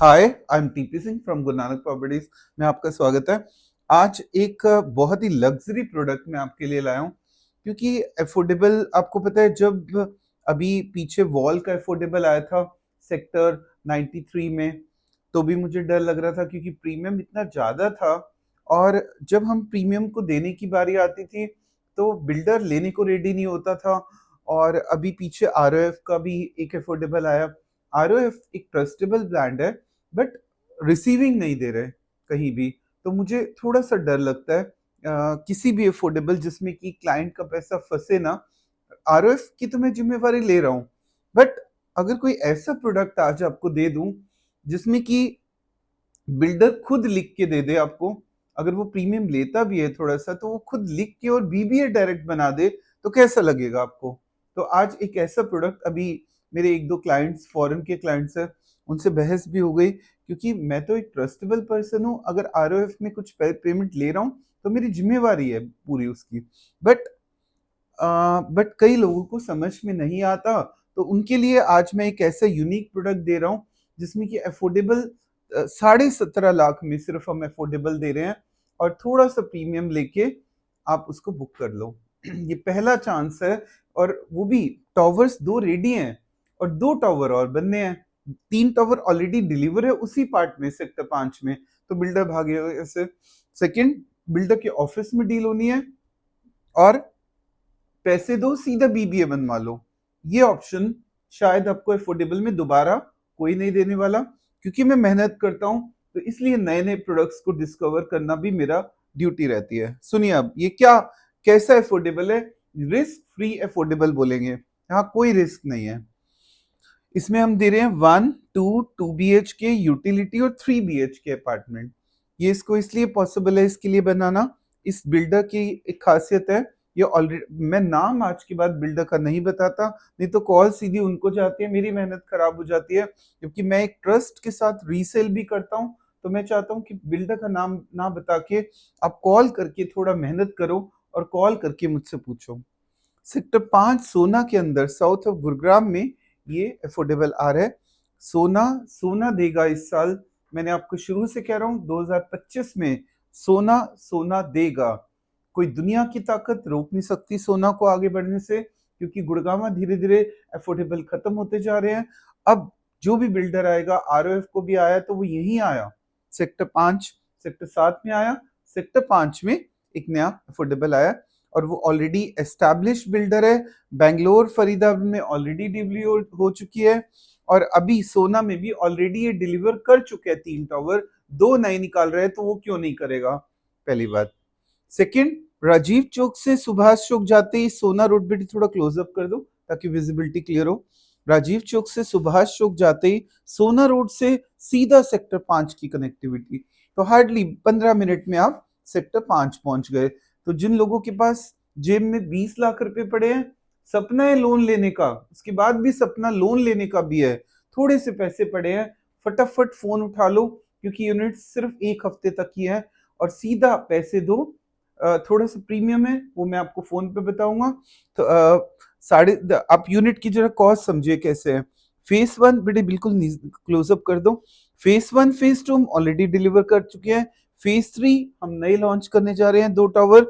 Hi, I am TP Singh from Guru Nanak properties में आपका स्वागत है। आज एक बहुत ही लग्जरी प्रोडक्ट मैं आपके लिए लाया हूँ क्योंकि अफोर्डेबल आपको पता है जब अभी पीछे वॉल का अफोर्डेबल आया था सेक्टर 93 में तो भी मुझे डर लग रहा था क्योंकि प्रीमियम इतना ज़्यादा था और जब हम प्रीमियम को देने की बारी आती थी तो बिल्डर लेने को रेडी नहीं होता था। और अभी पीछे आरओएफ का भी एक अफोर्डेबल आया। आरओएफ एक ट्रस्टेबल ब्रांड है बट रिसीविंग नहीं दे रहे कहीं भी, तो मुझे थोड़ा सा डर लगता है किसी भी अफोर्डेबल जिसमें कि क्लाइंट का पैसा फंसे ना। आरओएफ की तो मैं जिम्मेवारी ले रहा हूँ बट अगर कोई ऐसा प्रोडक्ट आज आपको दे दूं जिसमें कि बिल्डर खुद लिख के दे दे आपको, अगर वो प्रीमियम लेता भी है थोड़ा सा तो वो खुद लिख के और बीबीए डायरेक्ट बना दे तो कैसा लगेगा आपको। तो आज एक ऐसा प्रोडक्ट, अभी मेरे एक दो क्लाइंट्स फॉरेन के क्लाइंट्स हैं, उनसे बहस भी हो गई क्योंकि मैं तो एक ट्रस्टेबल पर्सन हूँ। अगर आरओएफ में कुछ पेमेंट ले रहा हूँ तो मेरी जिम्मेवारी है पूरी उसकी। बट कई लोगों को समझ में नहीं आता, तो उनके लिए आज मैं एक ऐसा यूनिक प्रोडक्ट दे रहा हूँ जिसमें कि अफोर्डेबल 17.5 लाख में सिर्फ हम अफोर्डेबल दे रहे हैं और थोड़ा सा प्रीमियम लेके आप उसको बुक कर लो। ये पहला चांस है और वो भी टॉवर्स 2 रेडी हैं और 2 टॉवर और बनने हैं। 3 टॉवर ऑलरेडी डिलीवर है उसी पार्ट में सेक्टर 5 में, तो बिल्डर भागेगा ऐसे। सेकंड, बिल्डर के ऑफिस में डील होनी है और पैसे दो सीधा बीबीए बनवा लो। ये ऑप्शन शायद आपको अफोर्डेबल में दोबारा कोई नहीं देने वाला, क्योंकि मैं मेहनत करता हूँ तो इसलिए नए नए प्रोडक्ट्स को डिस्कवर करना भी मेरा ड्यूटी रहती है। सुनिए अब ये क्या कैसा अफोर्डेबल है, रिस्क फ्री अफोर्डेबल बोलेंगे, यहाँ कोई रिस्क नहीं है। इसमें हम दे रहे हैं 1, 2, 2 BHK यूटिलिटी और 3 BHK अपार्टमेंट। ये इसको इसलिए पॉसिबल है इसके लिए बनाना, इस बिल्डर की एक खासियत है, ये ऑलरेडी मैं नाम आज के बाद बिल्डर का नहीं बताता, नहीं तो कॉल सीधी उनको जाती है, मेरी मेहनत खराब हो जाती है। क्योंकि मैं एक ट्रस्ट के साथ रीसेल भी करता हूँ तो मैं चाहता हूँ कि बिल्डर का नाम ना बता के आप कॉल करके थोड़ा मेहनत करो और कॉल करके मुझसे पूछो। सेक्टर 5 सोना के अंदर साउथ ऑफ गुरुग्राम में ये अफोर्डेबल आ रहा है। सोना सोना देगा इस साल, मैंने आपको शुरू से कह रहा हूँ 2025 में सोना सोना देगा। कोई दुनिया की ताकत रोक नहीं सकती सोना को आगे बढ़ने से, क्योंकि गुड़गांव धीरे धीरे अफोर्डेबल खत्म होते जा रहे हैं। अब जो भी बिल्डर आएगा, आरओएफ को भी आया तो वो यहीं आया सेक्टर 5, सेक्टर 7 में आया, सेक्टर 5 में एक नया अफोर्डेबल आया और वो ऑलरेडी एस्टैब्लिश बिल्डर है। बेंगलोर फरीदाबाद में ऑलरेडी डिलीवर हो चुकी है और अभी सोना में भी ऑलरेडी ये डिलीवर कर चुके हैं 3 टावर, 2 नए निकाल रहे हैं तो वो क्यों नहीं करेगा, पहली बात। सेकंड, राजीव चौक से सुभाष चौक जाते ही सोना रोड पे थोड़ा क्लोजअप कर दो ताकि विजिबिलिटी क्लियर हो। राजीव चौक से सुभाष चौक जाते ही सोना रोड से सीधा सेक्टर 5 की कनेक्टिविटी, तो हार्डली 15 मिनट में आप सेक्टर 5 पहुंच गए। तो जिन लोगों के पास जेब में 20 लाख रुपए पड़े हैं, सपना है लोन लेने का, उसके बाद भी सपना लोन लेने का भी है, थोड़े से पैसे पड़े हैं, फटाफट फोन उठा लो क्योंकि यूनिट सिर्फ 1 हफ्ते तक ही है और सीधा पैसे दो। थोड़ा सा प्रीमियम है वो मैं आपको फोन पे बताऊंगा। तो आप यूनिट की जरा कॉस्ट समझिए कैसे है। फेस 1 बेटे बिल्कुल क्लोजअप कर दो। फेस 1 फेस 2 हम ऑलरेडी डिलीवर कर चुके हैं। फेस 3 हम नए लॉन्च करने जा रहे हैं 2 टावर।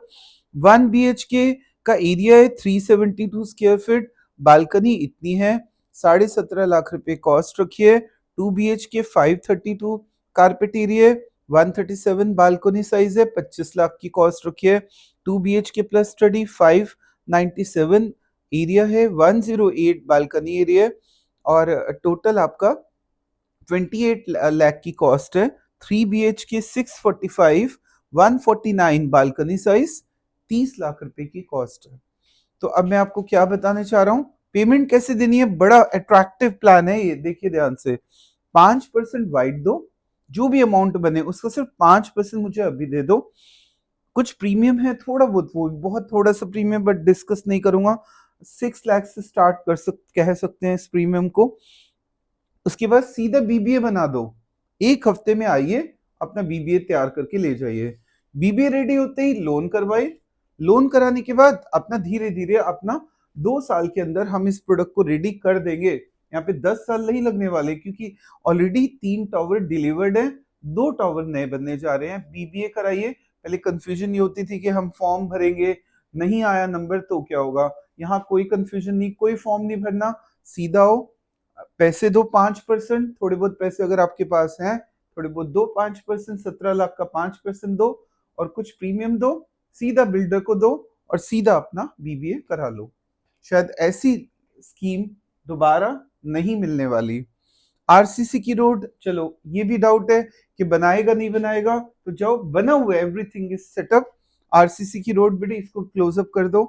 1 BHK का एरिया है 372 स्क्वायर फीट, बालकनी इतनी है, 17.5 लाख रुपए कॉस्ट रखी है। 2 BHK 532 कारपेट एरिया है, 137 बालकनी साइज है, 25 लाख की कॉस्ट रखी है। 2 BHK प्लस स्टडी 597 एरिया है, 108 बालकनी एरिया है और टोटल आपका 28 लाख की कॉस्ट है। 3 BHK 645 149 बालकनी साइज, 30 लाख रुपए की कॉस्ट है। तो अब मैं आपको क्या बताने चाह रहा हूँ, पेमेंट कैसे देनी है, बड़ा अट्रैक्टिव प्लान है ये, देखिए ध्यान से। 5% वाइड दो, जो भी अमाउंट बने उसका सिर्फ 5% मुझे अभी दे दो। कुछ प्रीमियम है थोड़ा बहुत, वो बहुत थोड़ा सा प्रीमियम बट डिस्कस नहीं करूंगा। 6 लाख से स्टार्ट कह सकते हैं इस प्रीमियम को। उसके बाद सीधा बीबीए बना दो, 1 हफ्ते में आइए अपना बीबीए तैयार करके ले जाइए। बीबीए रेडी होते ही लोन करवाए, लोन कराने के बाद अपना धीरे धीरे अपना 2 साल के अंदर हम इस प्रोडक्ट को रेडी कर देंगे यहाँ पे 10 साल नहीं लगने वाले, क्योंकि ऑलरेडी 3 टावर डिलीवर्ड है, 2 टावर नए बनने जा रहे हैं। बीबीए कराइए। पहले कंफ्यूजन ये होती थी कि हम फॉर्म भरेंगे, नहीं आया नंबर तो क्या होगा। यहाँ कोई कंफ्यूजन नहीं, कोई फॉर्म नहीं भरना, सीधा आओ, पैसे दो 5%, थोड़े बहुत पैसे अगर आपके पास हैं थोड़े बहुत दो 5%, 17 लाख का 5% दो और कुछ प्रीमियम दो, सीधा बिल्डर को दो और सीधा अपना बीबीए करा लो। शायद ऐसी स्कीम दोबारा नहीं मिलने वाली। आरसीसी की रोड, चलो ये भी डाउट है कि बनाएगा नहीं बनाएगा, तो जाओ, बना हुआ है, एवरीथिंग इज सेटअप। आरसीसी की रोड बेटे इसको क्लोजअप कर दो।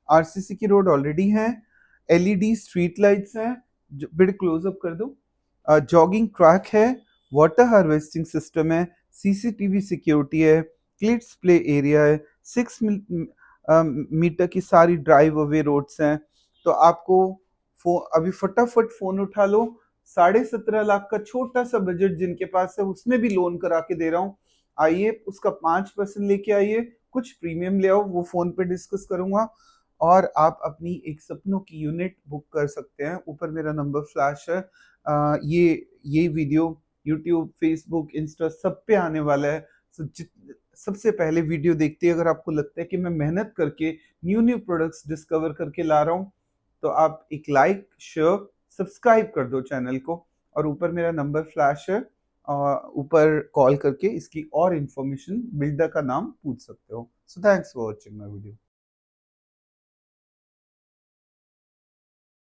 आरसीसी की रोड ऑलरेडी है, एलईडी स्ट्रीट लाइट्स हैं, बेटे क्लोजअप कर दो। जॉगिंग ट्रैक है, वाटर हार्वेस्टिंग सिस्टम है, सीसीटीवी सिक्योरिटी है, किड्स प्ले एरिया है, 6 मीटर की सारी ड्राइव अवे रोड्स हैं। तो आपको अभी फटाफट फोन उठा लो, 17.5 लाख का छोटा सा बजट जिनके पास है उसमें भी लोन करा के दे रहा हूँ। आइए उसका 5% लेके आइए, कुछ प्रीमियम ले आओ, वो फोन पे डिस्कस करूंगा और आप अपनी एक सपनों की यूनिट बुक कर सकते हैं। ऊपर मेरा नंबर फ्लैश है। ये वीडियो यूट्यूब, फेसबुक, इंस्टा सब पे आने वाला है। सबसे पहले वीडियो देखते ही अगर आपको लगता है कि मैं मेहनत करके न्यू न्यू प्रोडक्ट्स डिस्कवर करके ला रहा हूँ, तो आप एक लाइक, शेयर, सब्सक्राइब कर दो चैनल को। और ऊपर मेरा नंबर फ्लैश है, ऊपर कॉल करके इसकी और इंफॉर्मेशन, बिल्डर का नाम पूछ सकते हो। So thanks for watching my video.